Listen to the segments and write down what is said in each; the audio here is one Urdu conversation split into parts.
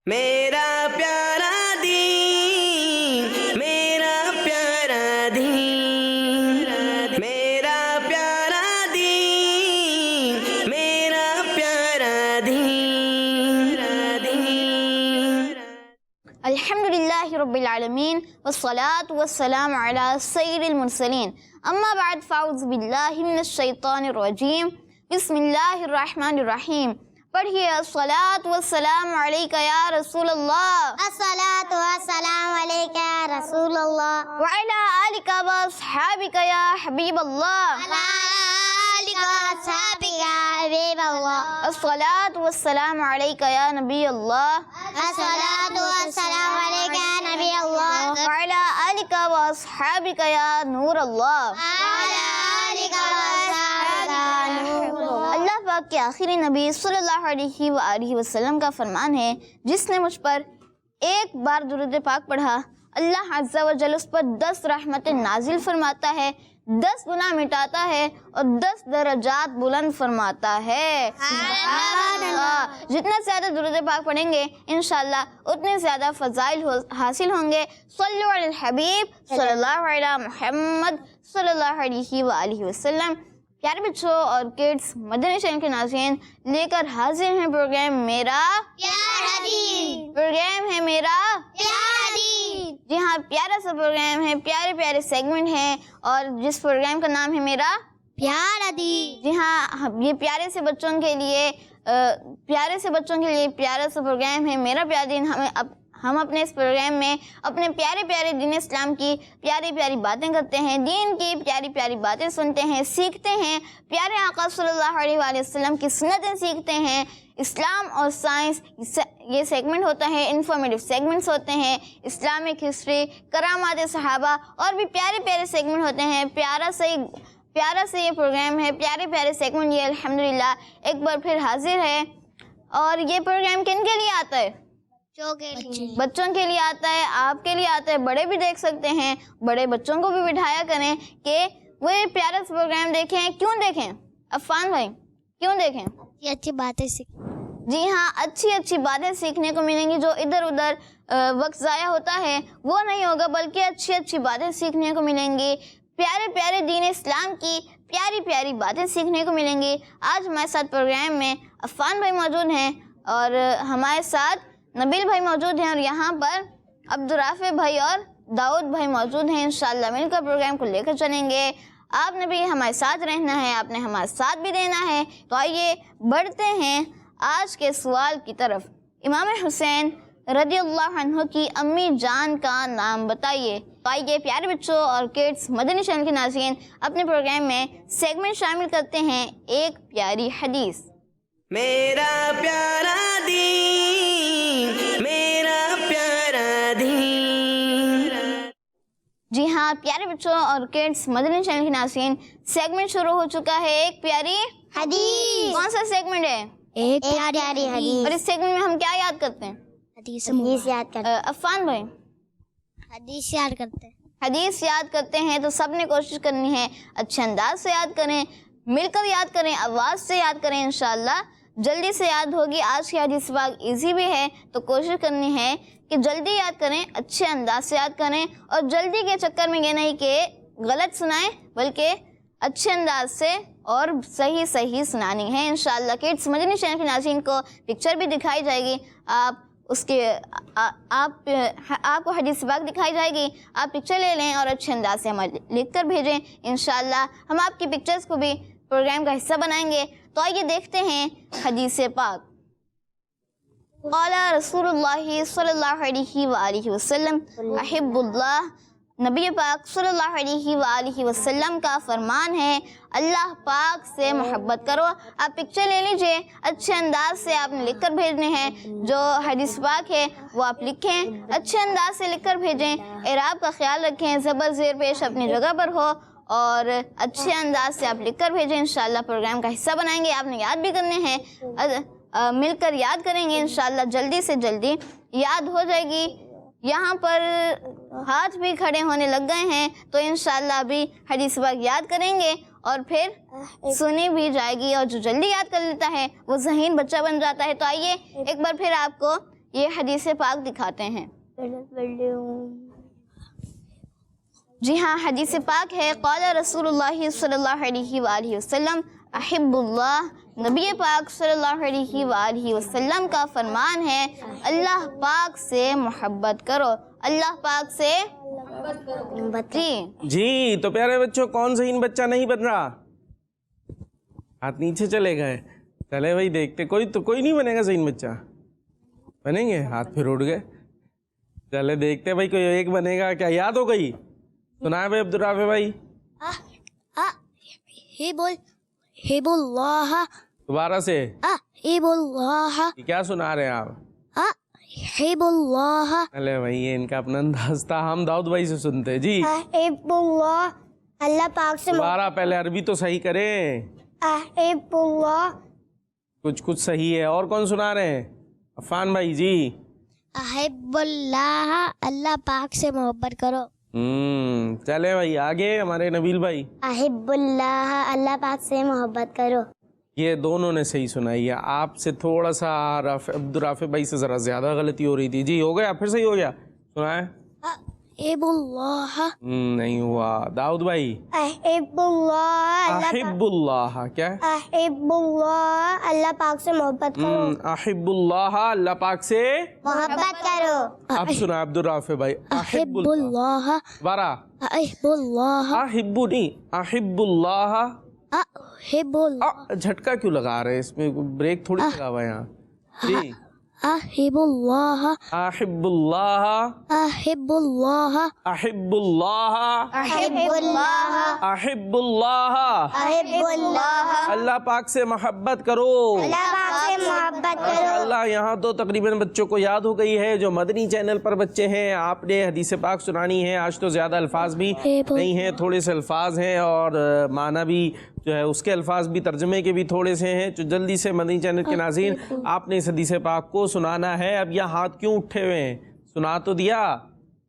میرا پیارا دین، میرا پیارا دین، میرا پیارا دین، میرا پیارا دین۔ الحمدللہ رب العالمین والصلاة والسلام علی سید المرسلین، اما بعد فاعوذ باللہ من الشیطان الرجیم، بسم اللہ الرحمن الرحیم۔ پڑھیے الصلاۃ والسلام علیکہ یا رسول اللہ، الصلاۃ والسلام علیکہ یا رسول اللہ، وعلی آلک واصحابک یا حبیب اللہ، وعلی آلک واصحابک یا حبیب اللہ، الصلاۃ والسلام علیکہ یا نبی اللہ، الصلاۃ والسلام علیکہ یا نبی اللہ، وعلی آلک واصحابک یا نور اللہ۔ وعلی آلک واصحابک یا نور اللہ۔ اللہ پاک کے آخری نبی صلی اللہ علیہ وآلہ وسلم کا فرمان ہے، جس نے مجھ پر ایک بار درود پاک پڑھا، اللہ عز و جل اس پر 10 رحمتیں نازل فرماتا ہے، 10 گناہ مٹاتا ہے اور 10 درجات بلند فرماتا ہے۔ سبحان اللہ۔ جتنا زیادہ درود پاک پڑھیں گے انشاءاللہ اتنے زیادہ فضائل حاصل ہوں گے۔ صلو علی الحبیب صلی اللہ علیہ محمد صلی اللہ علیہ وآلہ وسلم۔ پیارے بچوں اور کڈس، مدنی چینل کے ناظرین، لے کر حاضر ہیں پروگرام میرا پیارا دین، پروگرام ہے میرا پیارا دین، جی ہاں، پیارا سا پروگرام ہے، پیارے پیارے سیگمنٹ ہیں، اور جس پروگرام کا نام ہے میرا پیارا دین۔ جی ہاں، یہ پیارے سے بچوں کے لیے پیارا سا پروگرام ہے میرا پیارا دین۔ ہم اپنے اس پروگرام میں اپنے پیارے پیارے دین اسلام کی پیاری پیاری باتیں کرتے ہیں، دین کی پیاری پیاری باتیں سنتے ہیں، سیکھتے ہیں، پیارے آقا صلی اللہ علیہ وآلہ وسلم کی سنتیں سیکھتے ہیں۔ اسلام اور سائنس یہ سیگمنٹ ہوتا ہے، انفارمیٹیو سیگمنٹس ہوتے ہیں، اسلامک ہسٹری، کرامات صحابہ، اور بھی پیارے پیارے سیگمنٹ ہوتے ہیں۔ پیارا سے یہ پروگرام ہے، پیارے پیارے سیگمنٹ یہ الحمدللہ ایک بار پھر حاضر ہے۔ اور یہ پروگرام کن کے لیے آتا ہے؟ بچوں کے لیے آتا ہے، آپ کے لیے آتا ہے، بڑے بھی دیکھ سکتے ہیں، بڑے بچوں کو بھی بٹھایا کریں کہ وہ یہ پیارا سا پروگرام دیکھیں۔ کیوں دیکھیں عفان بھائی، کیوں دیکھیں؟ اچھی باتیں جی ہاں، اچھی باتیں سیکھنے کو ملیں گی۔ جو ادھر ادھر وقت ضائع ہوتا ہے وہ نہیں ہوگا، بلکہ اچھی باتیں سیکھنے کو ملیں گی، پیارے پیارے دین اسلام کی پیاری پیاری باتیں سیکھنے کو ملیں گی۔ آج ہمارے ساتھ پروگرام میں عفان بھائی موجود ہیں، اور ہمارے ساتھ نبیل بھائی موجود ہیں، اور یہاں پر عبدالرافع بھائی اور داؤد بھائی موجود ہیں۔ انشاءاللہ مل کر پروگرام کو لے کر چلیں گے۔ آپ نے بھی ہمارے ساتھ رہنا ہے، آپ نے ہمارے ساتھ بھی دینا ہے۔ تو آئیے بڑھتے ہیں آج کے سوال کی طرف۔ امام حسین رضی اللہ عنہ کی امی جان کا نام بتائیے۔ تو آئیے پیارے بچوں اور کڈس، مدنی چینل کے ناظرین، اپنے پروگرام میں سیگمنٹ شامل کرتے ہیں ایک پیاری حدیث۔ میرا پیارا دین، میرا پیارا دین۔ جی ہاں پیارے بچوں اور کڈس، مدنی چینل کے ناظرین، سیگمنٹ شروع ہو چکا ہے ایک پیاری حدیث۔ کون سا سیگمنٹ ہے؟ ایک پیاری حدیث۔ اور اس سیگمنٹ میں ہم کیا یاد کرتے ہیں؟ حدیث یاد کرتے عفان بھائی، حدیث یاد کرتے حدیث یاد کرتے ہیں تو سب نے کوشش کرنی ہے اچھے انداز سے یاد کریں، مل کر یاد کریں، آواز سے یاد کریں، انشاءاللہ جلدی سے یاد ہوگی۔ آج کی حدیث پاک ایزی بھی ہے، تو کوشش کرنی ہے کہ جلدی یاد کریں، اچھے انداز سے یاد کریں، اور جلدی کے چکر میں یہ نہیں کہ غلط سنائیں، بلکہ اچھے انداز سے اور صحیح سنانی ہے انشاءاللہ۔ کڈس، مدنی چینل کے ناظرین کو پکچر بھی دکھائی جائے گی، آپ کو حدیث پاک دکھائی جائے گی، آپ پکچر لے لیں اور اچھے انداز سے ہمیں لکھ کر بھیجیں انشاءاللہ۔ ہم آپ کی پکچرز کو بھی پروگرام کا حصہ بنائیں گے۔ تو آئیے دیکھتے ہیں حدیث پاک۔ قال رسول اللہ صلی اللہ علیہ وآلہ وسلم، احب اللہ، نبی پاک صلی اللہ علیہ وآلہ وسلم کا فرمان ہے، اللہ پاک سے محبت کرو۔ آپ پکچر لے لیجئے، اچھے انداز سے آپ نے لکھ کر بھیجنے ہیں، جو حدیث پاک ہے وہ آپ لکھیں، اچھے انداز سے لکھ کر بھیجیں، اعراب کا خیال رکھیں، زبر زیر پیش اپنی جگہ پر ہو، اور اچھے انداز سے آپ لکھ کر بھیجیں، انشاءاللہ پروگرام کا حصہ بنائیں گے۔ آپ نے یاد بھی کرنے ہیں، مل کر یاد کریں گے انشاءاللہ، جلدی سے جلدی یاد ہو جائے گی۔ یہاں پر ہاتھ بھی کھڑے ہونے لگ گئے ہیں، تو انشاءاللہ ابھی حدیث پاک یاد کریں گے اور پھر سنی بھی جائے گی، اور جو جلدی یاد کر لیتا ہے وہ ذہین بچہ بن جاتا ہے۔ تو آئیے ایک بار پھر آپ کو یہ حدیث پاک دکھاتے ہیں. جی ہاں حدیث پاک ہے. قال رسول اللہ صلی اللہ علیہ وآلہ وسلم احب اللہ. نبی پاک صلی اللہ علیہ وآلہ وسلم کا فرمان ہے اللہ پاک سے محبت کرو. اللہ پاک سے جی. تو پیارے بچوں کون ذہین بچہ نہیں بن رہا؟ ہاتھ نیچے چلے گئے. چلے بھائی دیکھتے. کوئی نہیں بنے گا ذہین بچہ؟ بنیں گے؟ ہاتھ پھر اٹھ گئے. چلے دیکھتے بھائی کوئی ایک بنے گا کیا. یاد ہو گئی؟ سنائے بھائی عبدالرافع بھائی. احب اللہ. دوبارہ سے. احب اللہ. کیا سنا رہے ہیں آپ؟ احب اللہ. ارے بھائی یہ ان کا اپنا انداز تھا. ہم داؤد بھائی سے سنتے. جی احب اللہ. اللہ پاک سے دوبارہ پہلے عربی تو صحیح کریں. احب اللہ. کچھ صحیح ہے. اور کون سنا رہے ہیں؟ عفان بھائی. جی احب اللہ. اللہ پاک سے محبت کرو. چلے بھائی آگے ہمارے نبیل بھائی. احب اللہ. اللہ پاک سے محبت کرو. یہ دونوں نے صحیح سنائی ہے. آپ سے تھوڑا سا عبدالرافع بھائی سے ذرا زیادہ غلطی ہو رہی تھی. جی ہو گیا؟ پھر صحیح ہو گیا؟ سنائے. احب اللہ. نہیں ہوا. داؤد بھائی. احب اللہ. احب اللہ. کیا ہے؟ احب اللہ. اللہ پاک سے محبت کرو. احب اللہ. اللہ پاک سے محبت کرو. اب سنا عبدالرافع بھائی. احب اللہ. بارہ. احب اللہ. احب نہیں احب اللہ. احب اللہ. جھٹکا کیوں لگا رہے ہیں؟ اس میں بریک تھوڑی لگا ہوا ہے یہاں. جی احب اللہ. احب اللہ. احب اللہ. احب اللہ. احب اللہ. احب اللہ. احب اللہ. اللہ پاک سے محبت کرو. اللہ پاک سے محبت کرو. ماشاءاللہ یہاں تو تقریباً بچوں کو یاد ہو گئی ہے. جو مدنی چینل پر بچے ہیں آپ نے حدیث پاک سنانی ہے. آج تو زیادہ الفاظ بھی نہیں ہیں, تھوڑے سے الفاظ ہیں اور معنی بھی جو ہے اس کے الفاظ بھی ترجمے کے بھی تھوڑے سے ہیں. جو جلدی سے مدنی چینل کے ناظرین آپ نے اس حدیث پاک کو سنانا ہے. اب یہ ہاتھ کیوں اٹھے ہوئے ہیں؟ سنا تو دیا.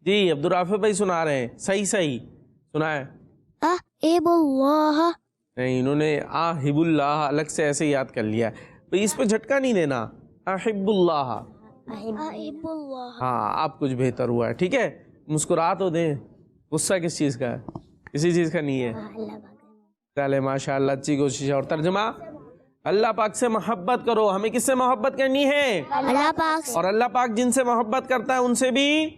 جی عبدالرافع بھائی سنا رہے ہیں. صحیح سنائے. احب اللہ. نہیں انہوں نے احب اللہ الگ سے ایسے یاد کر لیا. اس پہ جھٹکا نہیں دینا. احب اللہ. احب اللہ. ہاں آپ کچھ بہتر ہوا ہے. ٹھیک ہے مسکرا تو دیں. غصہ کس چیز کا ہے؟ کسی چیز کا نہیں ہے. چلے ماشاء اللہ اچھی کوشش ہے. اور ترجمہ اللہ پاک سے محبت کرو. ہمیں کس سے محبت کرنی ہے؟ اللہ پاک. اور اللہ پاک جن سے محبت کرتا ہے ان سے بھی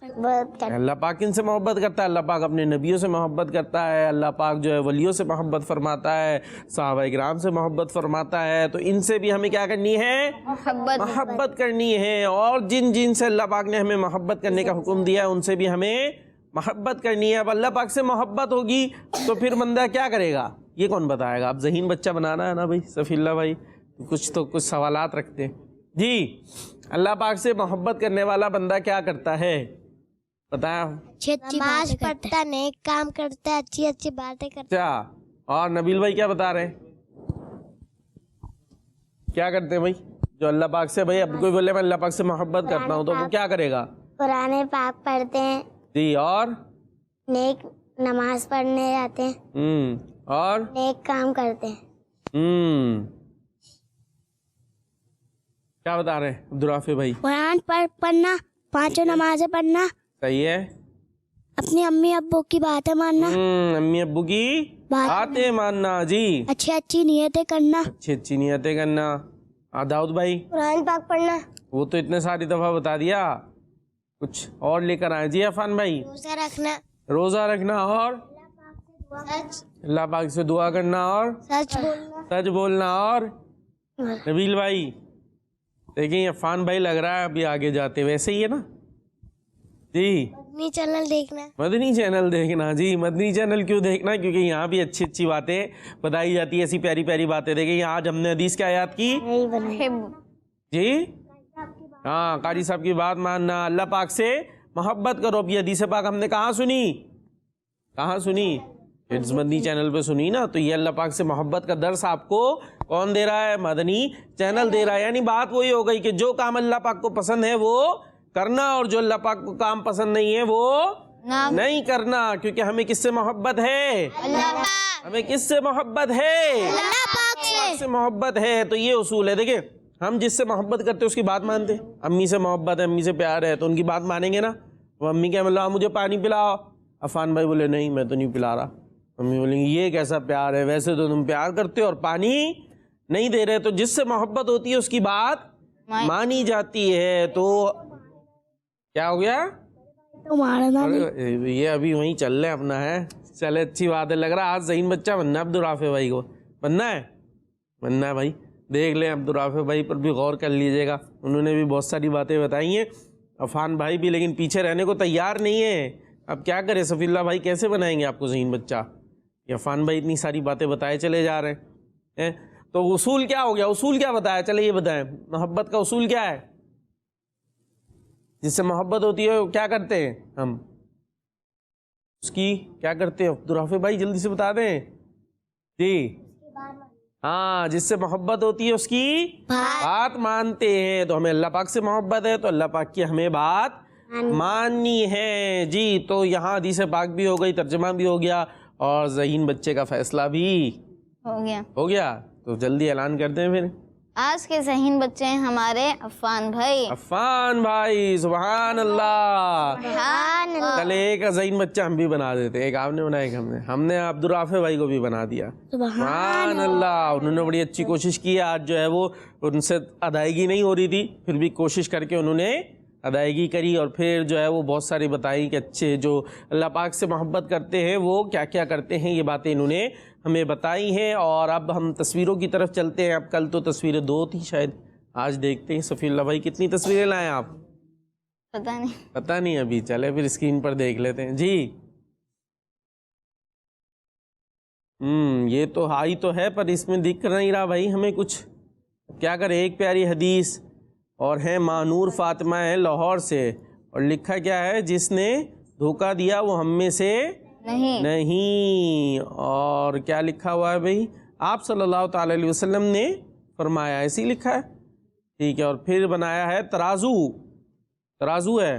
اللہ پاک ان سے محبت کرتا ہے. اللہ پاک اپنے نبیوں سے محبت کرتا ہے. اللہ پاک جو ہے ولیوں سے محبت فرماتا ہے, صحابہ کرام سے محبت فرماتا ہے. تو ان سے بھی ہمیں کیا کرنی ہے؟ محبت کرنی ہے. اور جن سے اللہ پاک نے ہمیں محبت کرنے کا حکم دیا ہے ان سے بھی ہمیں محبت کرنی ہے. اب اللہ پاک سے محبت ہوگی تو پھر بندہ کیا کرے گا یہ کون بتائے گا؟ اب ذہین بچہ بنانا ہے نا بھائی صفی اللہ بھائی. کچھ سوالات رکھتے ہیں. جی اللہ پاک سے محبت کرنے والا بندہ کیا کرتا ہے بتایا؟ نماز پڑھتا, نیک کام کرتا, اچھی باتیں کرتا. اچھا اور نبیل بھائی کیا بتا رہے ہیں؟ کیا کرتے ہیں بھائی جو اللہ پاک سے؟ بھائی اب کوئی بولے میں اللہ پاک سے محبت کرتا ہوں تو وہ کیا کرے گا؟ قرآن پاک پڑھتے ہیں. جی اور نیک نماز پڑھنے جاتے ہیں. اور نیک کام کرتے ہیں. کیا بتا رہے ہیں عبدالرافع بھائی؟ قرآن پڑھنا, 5 نمازیں پڑھنا. صحیح ہے. اپنی امی ابو کی باتیں ماننا. امی ابو کی باتیں ماننا. جی اچھی نیتیں کرنا. اچھی نیتیں کرنا. داؤد بھائی قرآن پاک پڑھنا. وہ تو اتنے ساری دفعہ بتا دیا. کچھ اور لے کر آئے. جی عفان بھائی روزہ رکھنا. روزہ رکھنا. اور اللہ پاک سے دعا کرنا. اور سچ بولنا. اور نبیل بھائی دیکھیں عفان بھائی لگ رہا ہے ابھی آگے جاتے ویسے ہی ہے نا. جی مدنی چینل دیکھنا. مدنی چینل دیکھنا. جی مدنی چینل کیوں دیکھنا؟ کیونکہ یہاں بھی اچھی باتیں بتائی جاتی ہے, ایسی پیاری پیاری باتیں. دیکھیں آج ہم نے حدیث کیا یاد کی؟ جی ہاں قاری صاحب کی بات ماننا, اللہ پاک سے محبت کرو. اب یہ حدیث پاک ہم نے کہاں سنی؟ مدنی چینل پہ سنی نا. تو یہ اللہ پاک سے محبت کا درس آپ کو کون دے رہا ہے؟ مدنی چینل دے رہا ہے. یعنی بات وہی ہو گئی کہ جو کام اللہ پاک کو پسند ہے وہ کرنا, اور جو اللہ پاک کو کام پسند نہیں ہے وہ نہیں کرنا. کیونکہ ہمیں کس سے محبت ہے؟ ہمیں کس سے محبت ہے؟ اللہ پاک سے محبت ہے. تو یہ اصول ہے. دیکھیں ہم جس سے محبت کرتے اس کی بات مانتے. امی سے محبت ہے, امی سے پیار ہے, تو ان کی بات مانیں گے نا. وہ امی کیا مطلب مجھے پانی پلاؤ, عفان بھائی بولے نہیں میں تو نہیں پلا رہا. امی بولیں گی یہ کیسا پیار ہے, ویسے تو تم پیار کرتے ہو اور پانی نہیں دے رہے. تو جس سے محبت ہوتی ہے اس کی بات مانی جاتی ہے. تو کیا ہو گیا, یہ ابھی وہیں چل رہے اپنا ہے. چلے اچھی بات ہے, لگ رہا ہے آج ذہین بچہ بننا ہے عبدالرافع بھائی کو. بننا ہے بھائی. دیکھ لیں عبدالرافع بھائی پر بھی غور کر لیجئے گا, انہوں نے بھی بہت ساری باتیں بتائی ہیں. عفان بھائی بھی لیکن پیچھے رہنے کو تیار نہیں ہے. اب کیا کرے صفی اللہ بھائی, کیسے بنائیں گے آپ کو ذہین بچہ؟ عفان بھائی اتنی ساری باتیں بتائے چلے جا رہے ہیں. تو اصول کیا ہو گیا, اصول کیا بتایا, چلے یہ بتائیں محبت کا اصول کیا ہے؟ جس سے محبت ہوتی ہے کیا کرتے ہیں ہم, اس کی کیا کرتے ہیں عبدالرافع بھائی جلدی سے بتا دیں جی. ہاں, جس سے محبت ہوتی ہے اس کی بات مانتے ہیں. تو ہمیں اللہ پاک سے محبت ہے تو اللہ پاک کی ہمیں بات ماننی ہے جی. تو یہاں حدیث پاک بھی ہو گئی, ترجمہ بھی ہو گیا, اور ذہین بچے کا فیصلہ بھی ہو گیا. تو جلدی اعلان کرتے ہیں پھر. آج کے ذہین بچے ہیں ہمارے عفان بھائی. عفان بھائی سبحان اللہ. چلے ایک ذہین بچہ ہم بھی بنا دیتے ہیں, ایک آپ نے بنایا, ایک ہم نے عبدالرافع بھائی کو بھی بنا دیا. سبحان اللہ. انہوں نے بڑی اچھی کوشش کی. آج جو ہے وہ ان سے ادائیگی نہیں ہو رہی تھی, پھر بھی کوشش کر کے انہوں نے ادائیگی کری, اور پھر جو ہے وہ بہت ساری بتائی کہ اچھے جو اللہ پاک سے محبت کرتے ہیں وہ کیا کیا کرتے ہیں. یہ باتیں انہوں نے ہمیں بتائی ہیں. اور اب ہم تصویروں کی طرف چلتے ہیں. اب کل تو تصویریں 2 تھی شاید, آج دیکھتے ہیں صفی اللہ بھائی کتنی تصویریں لائیں آپ, پتہ نہیں ابھی. چلے پھر اسکرین پر دیکھ لیتے ہیں جی. یہ تو ہائی تو ہے پر اس میں دکھ نہیں رہا بھائی ہمیں کچھ. کیا کریں, ایک پیاری حدیث, اور ہے مانور فاطمہ ہے لاہور سے, اور لکھا کیا ہے, جس نے دھوکہ دیا وہ ہم میں سے نہیں. اور کیا لکھا ہوا ہے بھائی, آپ صلی اللہ تعالی علیہ وسلم نے فرمایا, ایسی لکھا ہے ٹھیک ہے. اور پھر بنایا ہے ترازو ہے,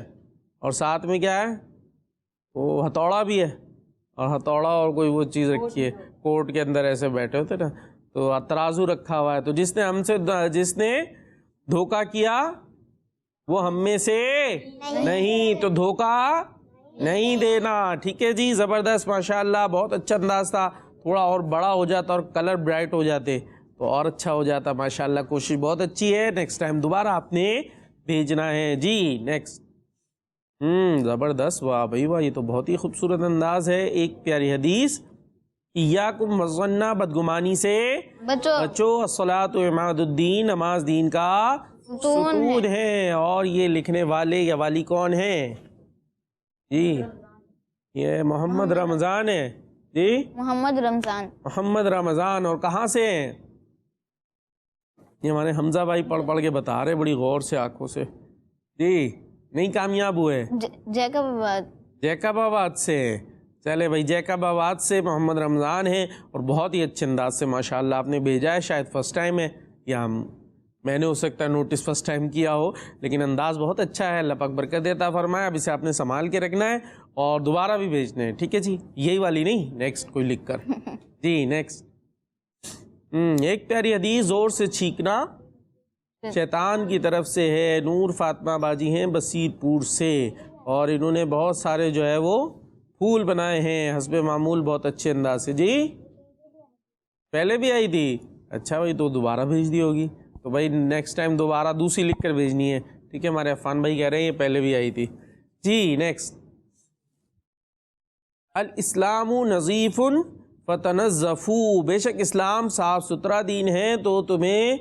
اور ساتھ میں کیا ہے, وہ ہتھوڑا بھی ہے, اور ہتھوڑا اور کوئی وہ چیز رکھی ہے, کورٹ کے اندر ایسے بیٹھے ہوتے نا, تو ترازو رکھا ہوا ہے. تو جس نے دھوکہ کیا وہ ہم میں سے نہیں, تو دھوکہ نہیں دینا. ٹھیک ہے جی, زبردست ماشاءاللہ, بہت اچھا انداز تھا. تھوڑا اور بڑا ہو جاتا اور کلر برائٹ ہو جاتے تو اور اچھا ہو جاتا. ماشاءاللہ کوشش بہت اچھی ہے. نیکسٹ ٹائم دوبارہ آپ نے بھیجنا ہے جی. نیکسٹ. زبردست, واہ بھائی واہ, یہ تو بہت ہی خوبصورت انداز ہے. ایک پیاری حدیث, ایاکم والظن, بدگمانی سے بچو, الصلاۃ عماد الدین, نماز دین کا ستون ہے. اور یہ لکھنے والے یا والی کون ہیں جی؟ یہ محمد رمضان ہے جی, محمد رمضان. اور کہاں سے ہیں یہ؟ ہمارے حمزہ بھائی پڑھ پڑھ کے بتا رہے بڑی غور سے, آنکھوں سے جی. نہیں کامیاب ہوئے, جیکب آباد سے. چلے بھائی, جیکب آباد سے محمد رمضان ہیں, اور بہت ہی اچھے انداز سے ماشاءاللہ آپ نے بھیجا ہے. شاید فرسٹ ٹائم ہے, یا میں نے ہو سکتا ہے نوٹس فرسٹ ٹائم کیا ہو, لیکن انداز بہت اچھا ہے. اللہ پاک برکت دیتا فرمایا. اب اسے آپ نے سنبھال کے رکھنا ہے اور دوبارہ بھی بھیجنا ہے. ٹھیک ہے جی, یہی والی نہیں, نیکسٹ کوئی لکھ کر جی. نیکسٹ. ایک پیاری حدیث, زور سے چھینکنا شیطان کی طرف سے ہے. نور فاطمہ باجی ہیں بصیر پور سے, اور انہوں نے بہت سارے جو ہے وہ پھول بنائے ہیں حسب معمول, بہت اچھے انداز سے جی. پہلے بھی آئی تھی, اچھا بھائی, تو دوبارہ بھیج دی ہوگی. تو بھائی نیکسٹ ٹائم دوبارہ دوسری لکھ کر بھیجنی ہے. ٹھیک ہے, ہمارے عفان بھائی کہہ رہے ہیں یہ پہلے بھی آئی تھی جی. نیکسٹ. الاسلام نظیف فتنظفوا, بے شک اسلام صاف ستھرا دین ہے تو تمہیں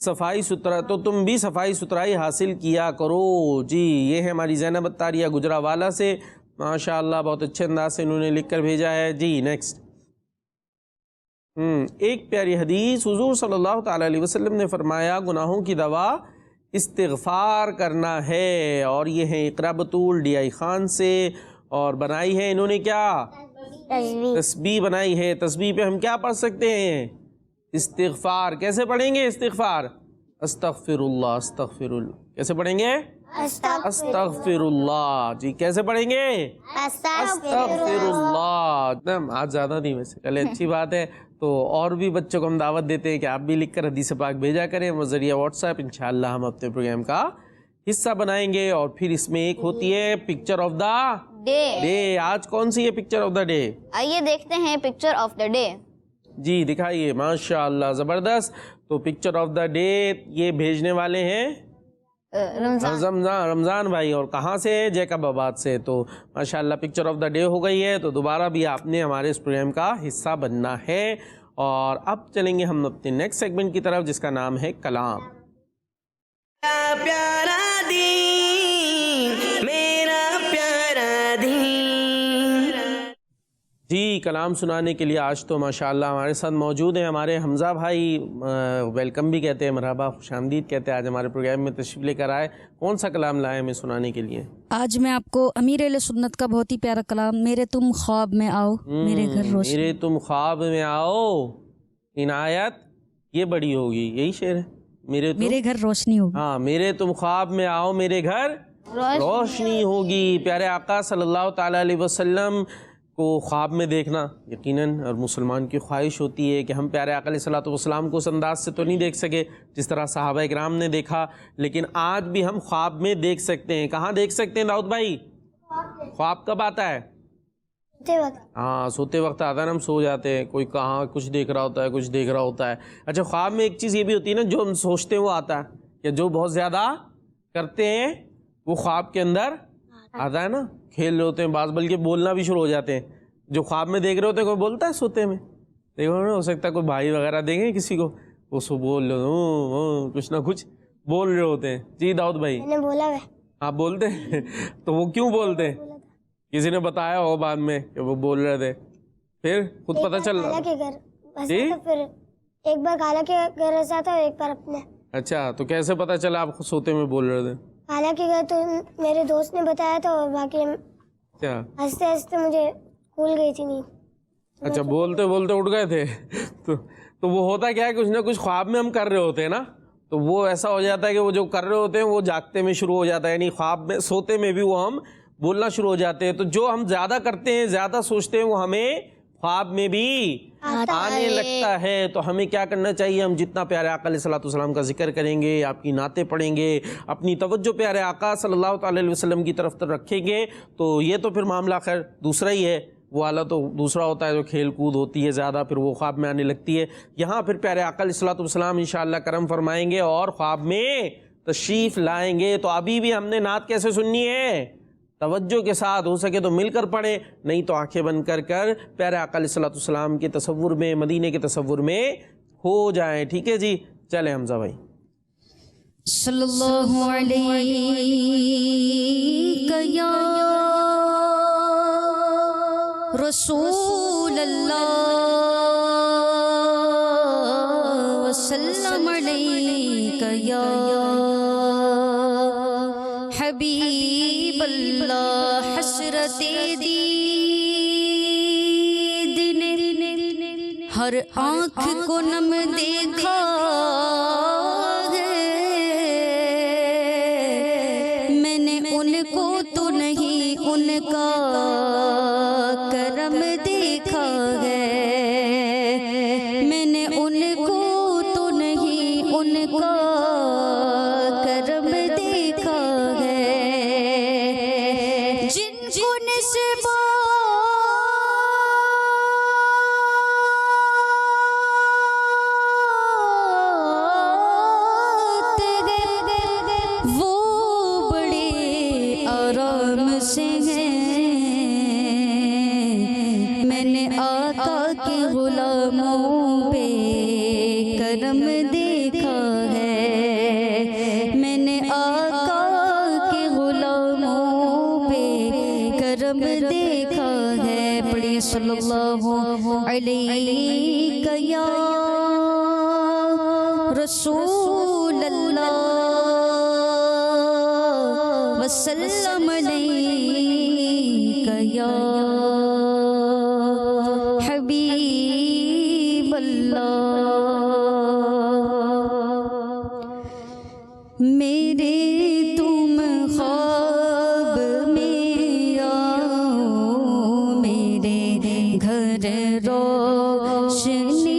تم بھی صفائی ستھرائی حاصل کیا کرو جی. یہ ہے ہماری زینب اتاریہ گجرانوالہ سے, ماشاءاللہ بہت اچھے انداز سے انہوں نے لکھ کر بھیجا ہے جی. نیکسٹ. ایک پیاری حدیث, حضور صلی اللہ تعالی علیہ وسلم نے فرمایا گناہوں کی دوا استغفار کرنا ہے. اور یہ ہے اقرا بطول DI خان سے, اور بنائی ہے انہوں نے کیا, تسبیح بنائی ہے. تسبیح پہ ہم کیا پڑھ سکتے ہیں, استغفار. کیسے پڑھیں گے استغفار؟ استغفر اللہ, استغفر اللہ. کیسے پڑھیں گے؟ استغفر اللہ جی. کیسے پڑھیں گے؟ استغفر اللہ. آج زیادہ نہیں ویسے, چلے اچھی بات ہے. تو اور بھی بچوں کو ہم دعوت دیتے ہیں کہ آپ بھی لکھ کر حدیث پاک بھیجا کریں ذریعہ واٹس ایپ. انشاءاللہ ہم اپنے پروگرام کا حصہ بنائیں گے. اور پھر اس میں ایک ہوتی ہے پکچر آف دا ڈے. آج کون سی ہے پکچر آف دا ڈے؟ آئیے دیکھتے ہیں پکچر آف دا ڈے. جی دکھائیے. ماشاءاللہ زبردست. تو پکچر آف دا ڈے یہ بھیجنے والے ہیں رمضان بھائی. اور کہاں سے؟ جیکب آباد سے. تو ماشاءاللہ پکچر آف دا ڈے ہو گئی ہے. تو دوبارہ بھی آپ نے ہمارے اس پروگرام کا حصہ بننا ہے. اور اب چلیں گے ہم اپنے نیکسٹ سیگمنٹ کی طرف جس کا نام ہے کلام. میرا پیارا دین میرا پیارا دین. جی کلام سنانے کے لیے آج تو ماشاءاللہ ہمارے ساتھ موجود ہیں ہمارے حمزہ بھائی. ویلکم بھی کہتے ہیں, مرحبا, خوش آمدید کہتے ہیں. آج ہمارے پروگرام میں تشریف لے کر آئے. کون سا کلام لائے ہمیں سنانے کے لیے؟ آج میں آپ کو امیر اہل سنت کا بہت ہی پیارا کلام میرے تم خواب میں آؤ میرے گھر روشنی. میرے تم خواب میں آؤ عنایت یہ بڑی ہوگی, یہی شعر ہے. میرے گھر روشنی ہوگی. ہاں, میرے تم خواب میں آؤ میرے گھر روشنی ہوگی. پیارے آقا صلی اللہ تعالیٰ علیہ وسلم کو خواب میں دیکھنا یقیناً اور مسلمان کی خواہش ہوتی ہے کہ ہم پیارے آقا علیہ الصلوۃ والسلام کو اس انداز سے تو نہیں دیکھ سکے جس طرح صحابہ کرام نے دیکھا, لیکن آج بھی ہم خواب میں دیکھ سکتے ہیں. کہاں دیکھ سکتے ہیں داؤد بھائی؟ خواب کب آتا ہے؟ ہاں سوتے وقت آتا ہے نا, ہم سو جاتے ہیں. کوئی کہاں کچھ دیکھ رہا ہوتا ہے, کچھ دیکھ رہا ہوتا ہے. اچھا خواب میں ایک چیز یہ بھی ہوتی ہے نا, جو ہم سوچتے ہیں وہ آتا ہے, یا جو بہت زیادہ کرتے ہیں وہ خواب کے اندر آتا ہے نا. کھیل رہے ہوتے ہیں بعض, بلکہ بولنا بھی شروع ہو جاتے ہیں. جو خواب میں دیکھ رہے ہوتے ہیں کوئی بولتا ہے سوتے میں؟ دیکھو نا, ہو سکتا ہے کوئی بھائی وغیرہ دیکھیں کسی کو, وہ سو بول رہے کچھ نہ کچھ بول رہے ہوتے ہیں. جی داؤد بھائی میں نے بولا ہے. آپ بولتے ہیں تو وہ کیوں بولتے ہیں؟ کسی نے بتایا ہو بعد میں کہ وہ بول رہے تھے, پھر خود پتہ چل رہا؟ جی پھر ایک بار خالہ کے گھر ایسا تھا, ایک بار اپنے. اچھا, تو کیسے پتہ چلا آپ سوتے میں بول رہے تھے؟ خالہ کے گھر تو میرے دوست نے بتایا تھا, اور باقی کیا ہنستے ہنستے مجھے بھول گئی تھی نیند. اچھا, بولتے بولتے اٹھ گئے تھے. تو وہ ہوتا کیا ہے, کچھ نہ کچھ خواب میں ہم کر رہے ہوتے ہیں نا, تو وہ ایسا ہو جاتا ہے کہ وہ جو کر رہے ہوتے ہیں وہ جاگتے میں شروع ہو جاتا ہے, یعنی خواب میں سوتے میں بھی وہ ہم بولنا شروع ہو جاتے ہیں. تو جو ہم زیادہ کرتے ہیں, زیادہ سوچتے ہیں, وہ ہمیں خواب میں بھی آنے لگتا ہے. تو ہمیں کیا کرنا چاہیے؟ ہم جتنا پیارے آقا علیہ الصلوۃ والسلام کا ذکر کریں گے, آپ کی نعتیں پڑھیں گے, اپنی توجہ پیارے آقا صلی اللہ تعالی علیہ وسلم کی طرف رکھیں گے, تو یہ تو پھر معاملہ خیر دوسرا ہی ہے. وہ والا تو دوسرا ہوتا ہے جو کھیل کود ہوتی ہے زیادہ, پھر وہ خواب میں آنے لگتی ہے. یہاں پھر پیارے آقا علیہ الصلوۃ والسلام انشاءاللہ کرم فرمائیں گے اور خواب میں تشریف لائیں گے. تو ابھی بھی ہم نے نعت کیسے سننی ہے؟ توجہ کے ساتھ, ہو سکے تو مل کر پڑھیں, نہیں تو آنکھیں بند کر پیارے آقا علیہ الصلوۃ والسلام کے تصور میں, مدینے کے تصور میں ہو جائیں. ٹھیک ہے جی, چلیں حمزہ بھائی. صلی اللہ علیہ یا رسول اللہ وسلم علیک یا حبیب اللہ. حسرت دید نے ہر آنکھ کو نم دیکھا ہے, میں نے ان کو تو نہیں ان کا کرم دیکھا ہے, میں نے ان کو تو نہیں ان کا کرم دیکھا ہے. جن کو نسبات ہے وہ بڑے آرام سے ہیں, میں نے آقا کے غلاموں پہ کرم دیکھا ہے, میں نے آقا کے غلاموں پہ کرم دیکھا ہے. پڑھیے صلی اللہ علیہ یا رسول اللہ وسلم علیک یا حبیب اللہ. میرے تم خواب میں آؤ میرے گھر روشنی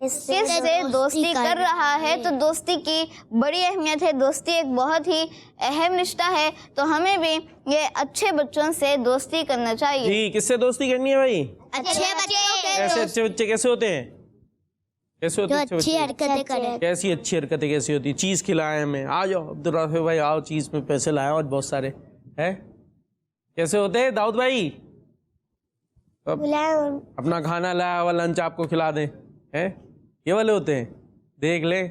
کس سے دوستی کر رہا ہے تو دوستی کی بڑی اہمیت ہے. دوستی ایک بہت ہی اہم رشتہ ہے, تو ہمیں بھی یہ اچھے بچوں سے دوستی کرنا چاہیے. جی کس سے دوستی کرنی ہے بھائی؟ اچھے بچے کیسے اچھے بچے کیسے ہوتے ہیں؟ کیسے ہوتے ہیں اچھے اچھی بچے؟ حرکتیں کریں. کیسی اچھی حرکتیں کیسی ہوتی؟ چیز کھلائے ہمیں, آ جاؤ عبدالرافع بھائی آؤ, چیز میں پیسے لائے اور بہت سارے ہے. کیسے ہوتے ہیں داؤد بھائی؟ اپنا کھانا لایا ہوا لنچ آپ کو کھلا دیں, ہے یہ والے ہوتے ہیں. دیکھ لیں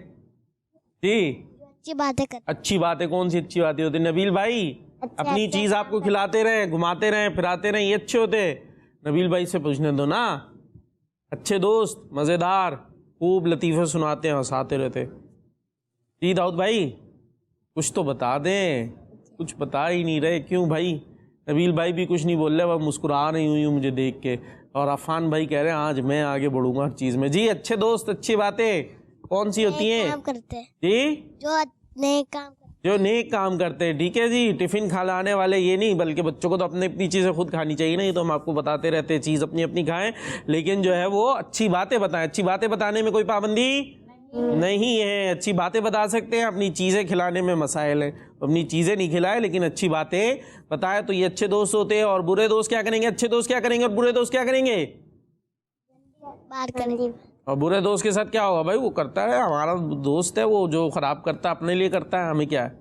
جی اچھی باتیں کریں. اچھی باتیں کون سی اچھی باتیں ہوتی؟ نبیل بھائی اپنی چیز آپ کو کھلاتے رہیں, گھماتے رہیں, پھراتے رہیں, یہ اچھے ہوتے ہیں. نبیل بھائی سے پوچھنے دو نا. اچھے دوست مزیدار خوب لطیفے سناتے ہیں, ہنساتے رہتے. جی داؤد بھائی کچھ تو بتا دیں, کچھ بتا ہی نہیں رہے, کیوں بھائی؟ نبیل بھائی بھی کچھ نہیں بول رہے, وہ مسکرا رہی ہوئی ہوں مجھے دیکھ کے, اور عفان بھائی کہہ رہے ہیں آج میں آگے بڑھوں گا ہر چیز میں. جی اچھے دوست اچھی باتیں کون سی ہوتی ہیں؟ کام کرتے ہیں جی جو نیک کام کرتے جو نیک کام کرتے ہیں. ٹھیک ہے جی, ٹفن کھلانے والے یہ نہیں, بلکہ بچوں کو تو اپنی چیزیں خود کھانی چاہیے نا. یہ تو ہم آپ کو بتاتے رہتے ہیں چیز اپنی اپنی کھائیں, لیکن جو ہے وہ اچھی باتیں بتائیں. اچھی باتیں بتانے میں کوئی پابندی نہیں ہے. اچھی باتیں بتا سکتے ہیں, اپنی چیزیں کھلانے میں مسائل ہیں. اپنی چیزیں نہیں کھلائے لیکن اچھی باتیں بتائے, تو یہ اچھے دوست ہوتے ہیں. اور برے دوست کیا کریں گے؟ اچھے دوست کیا کریں گے اور برے دوست کیا کریں گے؟ بات کریں. اور برے دوست کے ساتھ کیا ہوگا بھائی؟ وہ کرتا ہے, ہمارا دوست ہے وہ, جو خراب کرتا ہے اپنے لیے کرتا ہے, ہمیں کیا ہے.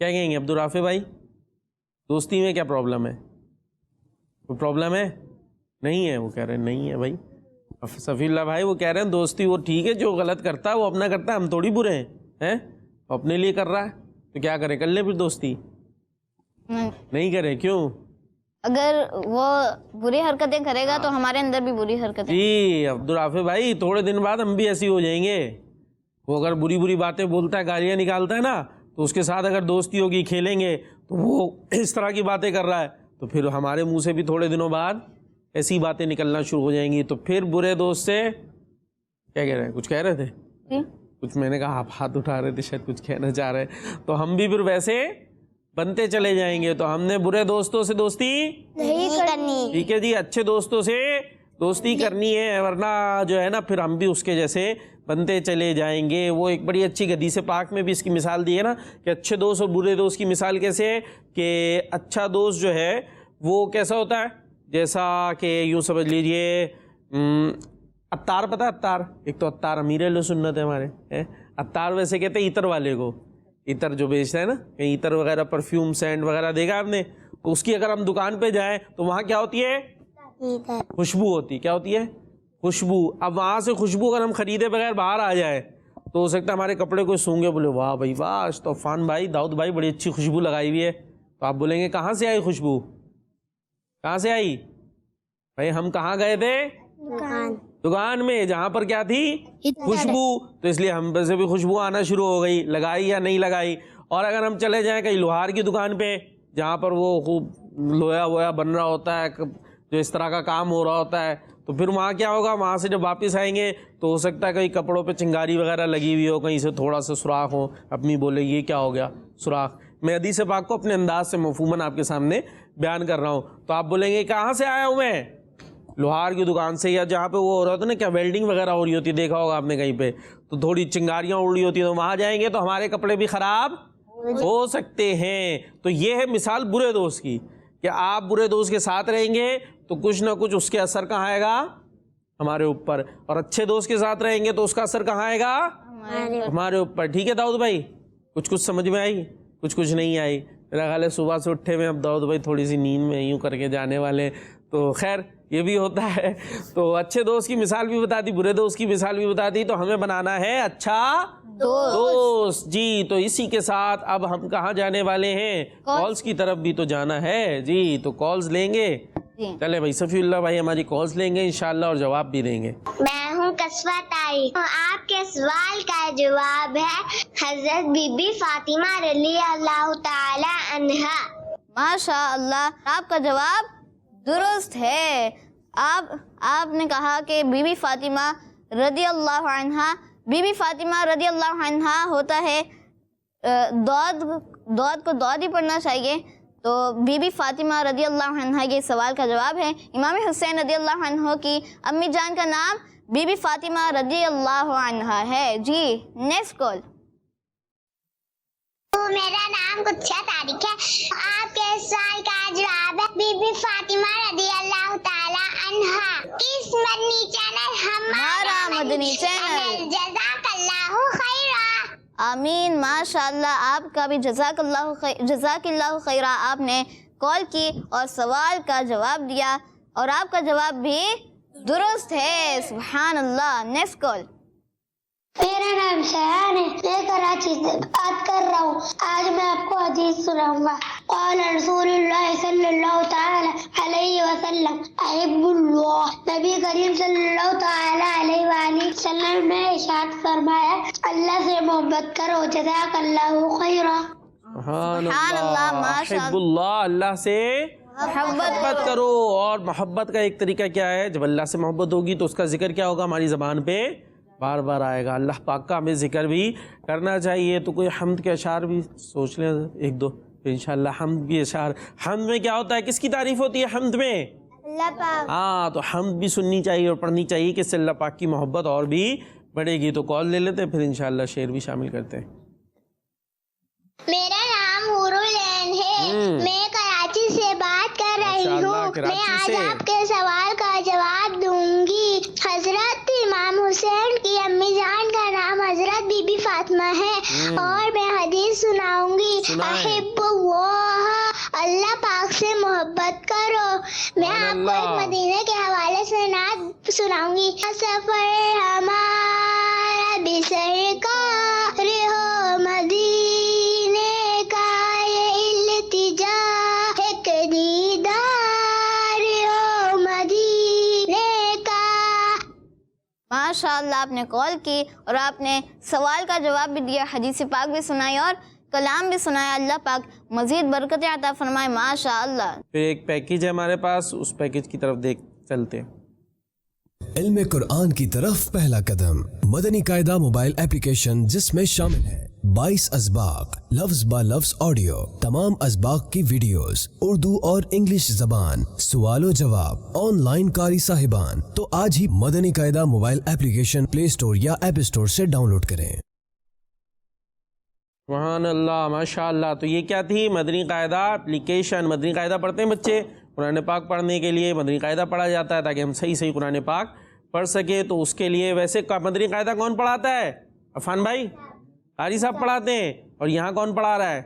کیا کہیں گے عبدالرافع بھائی؟ دوستی میں کیا پرابلم ہے؟ کوئی پرابلم ہے؟ نہیں ہے. وہ کہہ رہے ہیں نہیں ہے بھائی. صفی اللہ بھائی وہ کہہ رہے ہیں دوستی وہ ٹھیک ہے, جو غلط کرتا ہے وہ اپنا کرتا ہے, ہم تھوڑی برے ہیں, وہ اپنے لیے کر رہا ہے تو کیا کریں, کر لیں پھر دوستی. نہیں کریں کیوں؟ اگر وہ بری حرکتیں کرے گا تو ہمارے اندر بھی بری حرکتیں. جی عبدالرافع بھائی تھوڑے دن بعد ہم بھی ایسی ہو جائیں گے. وہ اگر بری بری باتیں بولتا ہے, گالیاں نکالتا ہے نا, تو اس کے ساتھ اگر دوستی ہوگی, کھیلیں گے, تو وہ اس طرح کی باتیں کر رہا ہے, تو پھر ہمارے منہ سے بھی تھوڑے دنوں بعد ایسی باتیں نکلنا شروع ہو جائیں گی. تو پھر برے دوست سے کیا کہہ رہے ہیں؟ کچھ کہہ رہے تھے کچھ, میں نے کہا آپ ہاتھ اٹھا رہے تھے, شاید کچھ کہنا چاہ رہے. تو ہم بھی پھر ویسے بنتے چلے جائیں گے. تو ہم نے برے دوستوں سے دوستی نہیں کرنی. ٹھیک ہے جی, اچھے دوستوں سے دوستی کرنی ہے, ورنہ جو ہے نا پھر ہم بھی اس کے جیسے بنتے چلے جائیں گے. وہ ایک بڑی اچھی حدیث پاک میں بھی اس کی مثال دی ہے نا, کہ اچھے دوست اور برے دوست کی مثال کیسے ہے, کہ اچھا دوست جو ہے وہ کیسا ہوتا ہے, جیسا کہ یوں سمجھ لیجئے عطار, پتہ ہے عطار؟ ایک تو عطار امیر اہل سنت ہے ہمارے. عطار ویسے کہتے ہیں عطر والے کو, عطر جو بیچتا ہے نا, کہیں عطر وغیرہ پرفیوم سینٹ وغیرہ دیکھا آپ نے, تو اس کی اگر ہم دکان پہ جائیں تو وہاں کیا ہوتی ہے؟ خوشبو ہوتی. کیا ہوتی ہے؟ خوشبو. اب وہاں سے خوشبو اگر ہم خریدے بغیر باہر آ جائے تو ہو سکتا ہے ہمارے کپڑے کوئی سونگے, بولے واہ بھائی واہ, تو عفان بھائی داؤد بھائی بڑی اچھی خوشبو لگائی ہوئی ہے. تو آپ بولیں گے کہاں سے آئی خوشبو؟ کہاں سے آئی بھائی؟ ہم کہاں گئے تھے؟ دکان میں, جہاں پر کیا تھی؟ خوشبو. تو اس لیے ہم سے بھی خوشبو آنا شروع ہو گئی, لگائی یا نہیں لگائی. اور اگر ہم چلے جائیں کہیں لوہار کی دکان پہ, جہاں پر وہ خوب لوہا وویا بن رہا ہوتا ہے, جو اس طرح کا کام ہو رہا ہوتا ہے, تو پھر وہاں کیا ہوگا؟ وہاں سے جب واپس آئیں گے تو ہو سکتا ہے کہیں کپڑوں پہ چنگاری وغیرہ لگی ہوئی ہو, کہیں سے تھوڑا سا سوراخ ہو, اپنی بولے یہ کیا ہو گیا سوراخ. میں حدیث پاک کو اپنے انداز سے مفہوماً آپ کے سامنے بیان کر رہا ہوں. تو آپ بولیں گے کہاں سے آیا ہوں میں؟ لوہار کی دکان سے, یا جہاں پہ وہ ہو رہا ہوتا ہے نا, کیا ویلڈنگ وغیرہ ہو رہی ہوتی ہے, دیکھا ہوگا آپ نے کہیں پہ, تو تھوڑی چنگاریاں اڑ رہی ہوتی ہیں, تو وہاں جائیں گے تو ہمارے کپڑے بھی خراب ہو سکتے ہیں. تو یہ ہے مثال برے دوست کی, کہ آپ برے دوست کے ساتھ رہیں گے تو کچھ نہ کچھ اس کے اثر کہاں آئے گا؟ ہمارے اوپر. اور اچھے دوست کے ساتھ رہیں گے تو اس کا اثر کہاں آئے گا؟ ہمارے اوپر. ٹھیک ہے داؤد بھائی, کچھ سمجھ میں آئی, کچھ نہیں آئی؟ میرا خیال ہے صبح سے اٹھے میں اب داؤد بھائی تھوڑی سی نیند میں یوں کر کے جانے والے, تو خیر یہ بھی ہوتا ہے. تو اچھے دوست کی مثال بھی بتا دی, برے دوست کی مثال بھی بتا دی, تو ہمیں بنانا ہے اچھا دوست. جی تو اسی کے ساتھ اب ہم کہاں جانے والے ہیں؟ کالز کی طرف بھی تو جانا ہے. جی تو کالز لیں گے, چلے بھائی صفی اللہ بھائی ہماری کالز لیں گے انشاءاللہ اور جواب بھی دیں گے. میں ہوں کسوہ طارق. آپ کے سوال کا جواب ہے حضرت بی بی فاطمہ رضی اللہ تعالی عنہا. ماشاء اللہ, آپ کا جواب درست ہے. آپ نے کہا کہ بی بی فاطمہ رضی اللہ عنہا. بی بی فاطمہ رضی اللہ عنہا ہوتا ہے دود کو دود ہی پڑھنا چاہیے. تو بی بی فاطمہ رضی اللہ عنہا یہ سوال کا جواب ہے. امام حسین رضی اللہ عنہ کی امی جان کا نام بی بی فاطمہ رضی اللہ عنہا ہے. جی نیکسٹ کال. میرا نام گچھا طارق ہے. آپ کے سوال کا جواب ہے بی بی فاطمہ رضی اللہ تعالی عنہا. اس مدنی چینل ہمارا مدنی چینل. جزاک اللہ خیرا. آمین. ماشاء اللہ آپ کا بھی جزاک اللہ خیرہ. آپ نے کال کی اور سوال کا جواب دیا اور آپ کا جواب بھی درست ہے. سبحان اللہ. Next call. میرا نام شایان ہے. میں کراچی سے بات کر رہا ہوں. آج میں آپ کو حدیث سناؤں گا. قال رسول اللہ صلی اللہ تعالی علیہ وسلم احب اللہ. نبی کریم صلی اللہ تعالی علیہ وآلہ وسلم نے ارشاد فرمایا اللہ سے محبت کرو. جزاک اللہ خیرا. سبحان اللہ. ماشاء احب اللہ. اللہ سے محبت کرو. اور محبت کا ایک طریقہ کیا ہے؟ جب اللہ سے محبت ہوگی تو اس کا ذکر کیا ہوگا؟ ہماری زبان پہ بار بار آئے گا. اللہ پاک کا ہمیں ذکر بھی کرنا چاہیے. تو کوئی حمد کے اشعار بھی سوچ لیں ایک دو. انشاءاللہ حمد بھی اشعار. حمد میں کیا ہوتا ہے؟ کس کی تعریف ہوتی ہے حمد میں؟ اللہ پاک. ہاں تو حمد بھی سننی چاہیے اور پڑھنی چاہیے کہ اس سے اللہ پاک کی محبت اور بھی بڑھے گی. تو کال لے لیتے ہیں پھر انشاءاللہ شعر بھی شامل کرتے ہیں. میرا نام حورالعین ہے. میں کراچی سے بات کر رہی ہوں. میں آج آپ کے سوال کا جواب دوں گی. حضرت امام حسین کی امی جان کا نام حضرت بی بی فاطمہ ہے اور میں حدیث سناؤں گی. احب اللہ. اللہ پاک سے محبت کرو. میں آپ کو ایک مدینے کے حوالے سے نعت سناؤں گی. سفر ہمارا بھی سرکار ہو مدینے کا یہ التجا. ایک دیدار ہو مدینے کا. ماشاء اللہ آپ نے کال کی اور آپ نے سوال کا جواب بھی دیا, حدیث پاک بھی سنائی اور کلام بھی سنایا. اللہ پاک مزید برکتیں عطا فرمائے. ماشاء اللہ. پھر ایک پیکیج ہے ہمارے پاس, اس پیکیج کی طرف دیکھ چلتے ہیں. علم قرآن کی طرف پہلا قدم مدنی قاعدہ موبائل ایپلیکیشن, جس میں شامل ہے 22 اسباق, لفظ با لفظ آڈیو, تمام اسباق کی ویڈیوز, اردو اور انگلش زبان, سوال و جواب, آن لائن قاری صاحبان. تو آج ہی مدنی قاعدہ موبائل ایپلیکیشن پلے اسٹور یا ایپ اسٹور سے ڈاؤن لوڈ کریں. سبحان اللہ. ماشاء اللہ. تو یہ کیا تھی؟ مدنی قاعدہ اپلیکیشن. مدنی قاعدہ پڑھتے ہیں بچے. قرآن پاک پڑھنے کے لیے مدنی قاعدہ پڑھا جاتا ہے تاکہ ہم صحیح قرآن پاک پڑھ سکیں. تو اس کے لیے ویسے مدنی قاعدہ کون پڑھاتا ہے؟ عفان بھائی قاری صاحب پڑھاتے ہیں. اور یہاں کون پڑھا رہا ہے؟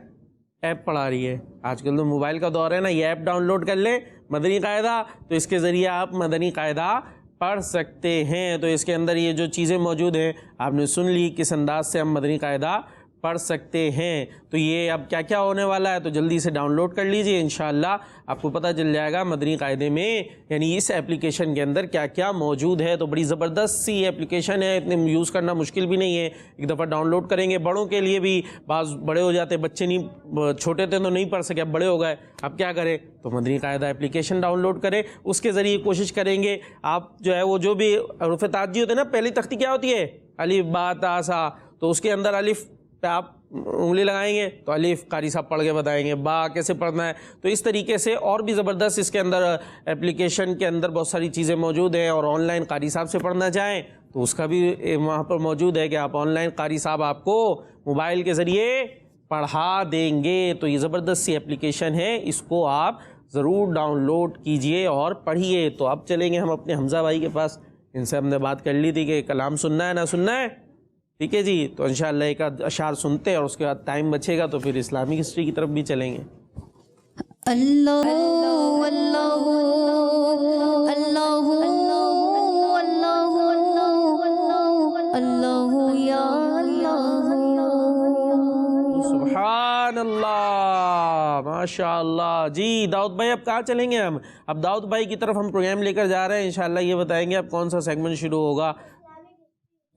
ایپ پڑھا رہی ہے. آج کل تو موبائل کا دور ہے نا, یہ ایپ ڈاؤن لوڈ کر لیں مدنی قاعدہ, تو اس کے ذریعے آپ مدنی قاعدہ پڑھ سکتے ہیں. تو اس کے اندر یہ جو چیزیں موجود ہیں آپ نے سن لی کس انداز سے ہم مدنی قاعدہ پڑھ سکتے ہیں. تو یہ اب کیا کیا ہونے والا ہے تو جلدی سے ڈاؤن لوڈ کر لیجئے. انشاءاللہ آپ کو پتہ چل جائے گا مدنی قاعدے میں یعنی اس ایپلیکیشن کے اندر کیا کیا موجود ہے. تو بڑی زبردست سی ایپلیکیشن ہے, اتنے یوز کرنا مشکل بھی نہیں ہے. ایک دفعہ ڈاؤن لوڈ کریں گے. بڑوں کے لیے بھی, بعض بڑے ہو جاتے, بچے نہیں چھوٹے تھے تو نہیں پڑھ سکے, اب بڑے ہو گئے, اب کیا کریں؟ تو مدنی قاعدہ ایپلیکیشن ڈاؤن لوڈ کریں. اس کے ذریعے کوشش کریں گے آپ جو ہے وہ جو بھی حروف تعدی ہوتے ہیں نا, پہلی تختی کیا ہوتی ہے؟ الف با تا سا. تو اس کے اندر الف پہ آپ انگلی لگائیں گے تو الف قاری صاحب پڑھ کے بتائیں گے, با کیسے پڑھنا ہے. تو اس طریقے سے اور بھی زبردست اس کے اندر ایپلیکیشن کے اندر بہت ساری چیزیں موجود ہیں. اور آن لائن قاری صاحب سے پڑھنا چاہیں تو اس کا بھی وہاں پر موجود ہے کہ آپ آن لائن قاری صاحب آپ کو موبائل کے ذریعے پڑھا دیں گے. تو یہ زبردست سی ایپلیکیشن ہے, اس کو آپ ضرور ڈاؤن لوڈ کیجئے اور پڑھیے. تو اب چلیں گے ہم اپنے حمزہ بھائی کے پاس. ان سے ہم نے بات کر لی تھی کہ کلام سننا ہے نہ سننا ہے, ٹھیک ہے جی. تو انشاءاللہ ایک اشعار سنتے ہیں اور اس کے بعد ٹائم بچے گا تو پھر اسلامک ہسٹری کی طرف بھی چلیں گے. اللہ اللہ اللہ اللہ اللہ یا اللہ. سبحان اللہ. ماشاء اللہ. جی داؤد بھائی اب کہاں چلیں گے ہم؟ اب داؤد بھائی کی طرف ہم پروگرام لے کر جا رہے ہیں. انشاءاللہ یہ بتائیں گے اب کون سا سیگمنٹ شروع ہوگا.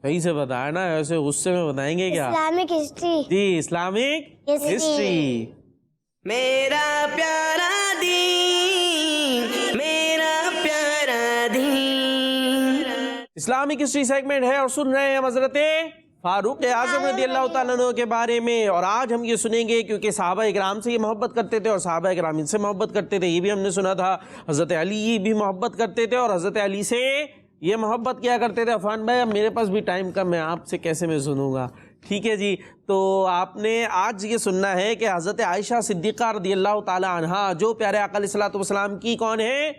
صحیح سے بتایا نا, ایسے غصے میں بتائیں گے کیا؟ Islamic history. جی اسلامک ہسٹری. میرا پیارا دین, میرا پیارا دین. اسلامک ہسٹری سیگمنٹ ہے اور سن رہے ہیں ہم حضرت فاروق اعظم رضی اللہ تعالیٰ عنہ کے بارے میں. اور آج ہم یہ سنیں گے کیونکہ صحابہ اکرام سے یہ محبت کرتے تھے اور صحابہ اکرام ان سے محبت کرتے تھے, یہ بھی ہم نے سنا تھا. حضرت علی بھی محبت کرتے تھے اور حضرت علی سے یہ محبت کیا کرتے تھے عفان بھائی. اب میرے پاس بھی ٹائم کم ہے, آپ سے کیسے میں سنوں گا. ٹھیک ہے جی, تو آپ نے آج یہ سننا ہے کہ حضرت عائشہ صدیقہ رضی اللہ تعالی عنہا جو پیارے آقا علیہ الصلوۃ والسلام کی کون ہیں,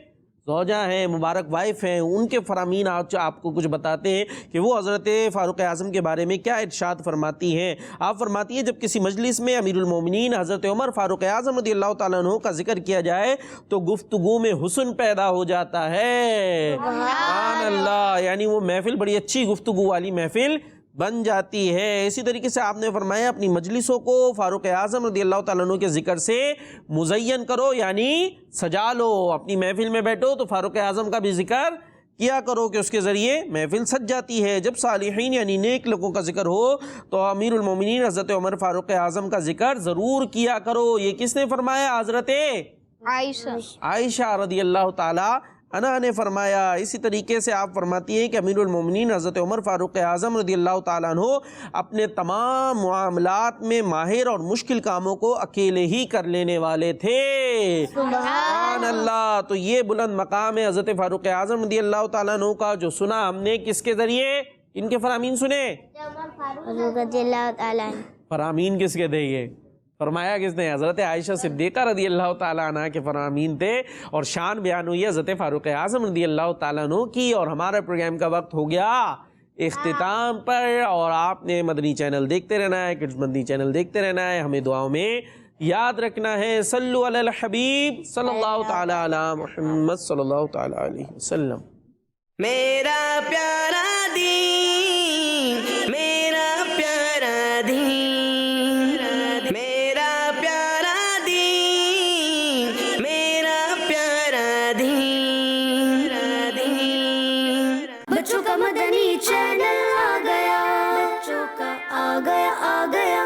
زوجہ ہیں, مبارک وائف ہیں, ان کے فرامین آج آپ کو کچھ بتاتے ہیں کہ وہ حضرت فاروق اعظم کے بارے میں کیا ارشاد فرماتی ہیں. آپ فرماتی ہیں جب کسی مجلس میں امیر المومنین حضرت عمر فاروق اعظم رضی اللہ تعالیٰ عنہ کا ذکر کیا جائے تو گفتگو میں حسن پیدا ہو جاتا ہے. سبحان اللہ, یعنی وہ محفل بڑی اچھی گفتگو والی محفل بن جاتی ہے. اسی طریقے سے آپ نے فرمایا اپنی مجلسوں کو فاروق اعظم رضی اللہ تعالیٰ عنہ کے ذکر سے مزین کرو, یعنی سجا لو. اپنی محفل میں بیٹھو تو فاروق اعظم کا بھی ذکر کیا کرو کہ اس کے ذریعے محفل سج جاتی ہے. جب صالحین یعنی نیک لوگوں کا ذکر ہو تو امیر المومنین حضرت عمر فاروق اعظم کا ذکر ضرور کیا کرو. یہ کس نے فرمایا؟ حضرت عائشہ رضی اللہ تعالی عنہا نے فرمایا. اسی طریقے سے آپ فرماتی ہیں کہ امیر المومنین حضرت عمر فاروق اعظم رضی اللہ تعالیٰ عنہ اپنے تمام معاملات میں ماہر اور مشکل کاموں کو اکیلے ہی کر لینے والے تھے. سبحان اللہ. تو یہ بلند مقام ہے حضرت فاروق اعظم رضی اللہ تعالیٰ عنہ کا, جو سنا ہم نے کس کے ذریعے, ان کے فرامین سنے. فرامین کس کے تھے یہ فرمایا کس نے؟ حضرت عائشہ صدیقہ رضی اللہ تعالیٰ عنہ کے فرامین تھے, اور شان بیان ہوئی حضرت فاروق اعظم رضی اللہ تعالیٰ عنہ کی. اور ہمارا پروگرام کا وقت ہو گیا اختتام پر, اور آپ نے مدنی چینل دیکھتے رہنا ہے, کڈز مدنی چینل دیکھتے رہنا ہے. ہمیں دعاؤں میں یاد رکھنا ہے. صلو علی الحبیب صلی اللہ تعالیٰ علی محمد صلی اللہ تعالیٰ علیہ وسلم. میرا پیارا دین, میرا پیارا دین, میرا پیارا دین, میرا پیارا دین. بچوں کا مدنی چینل آ گیا, بچوں کا آ گیا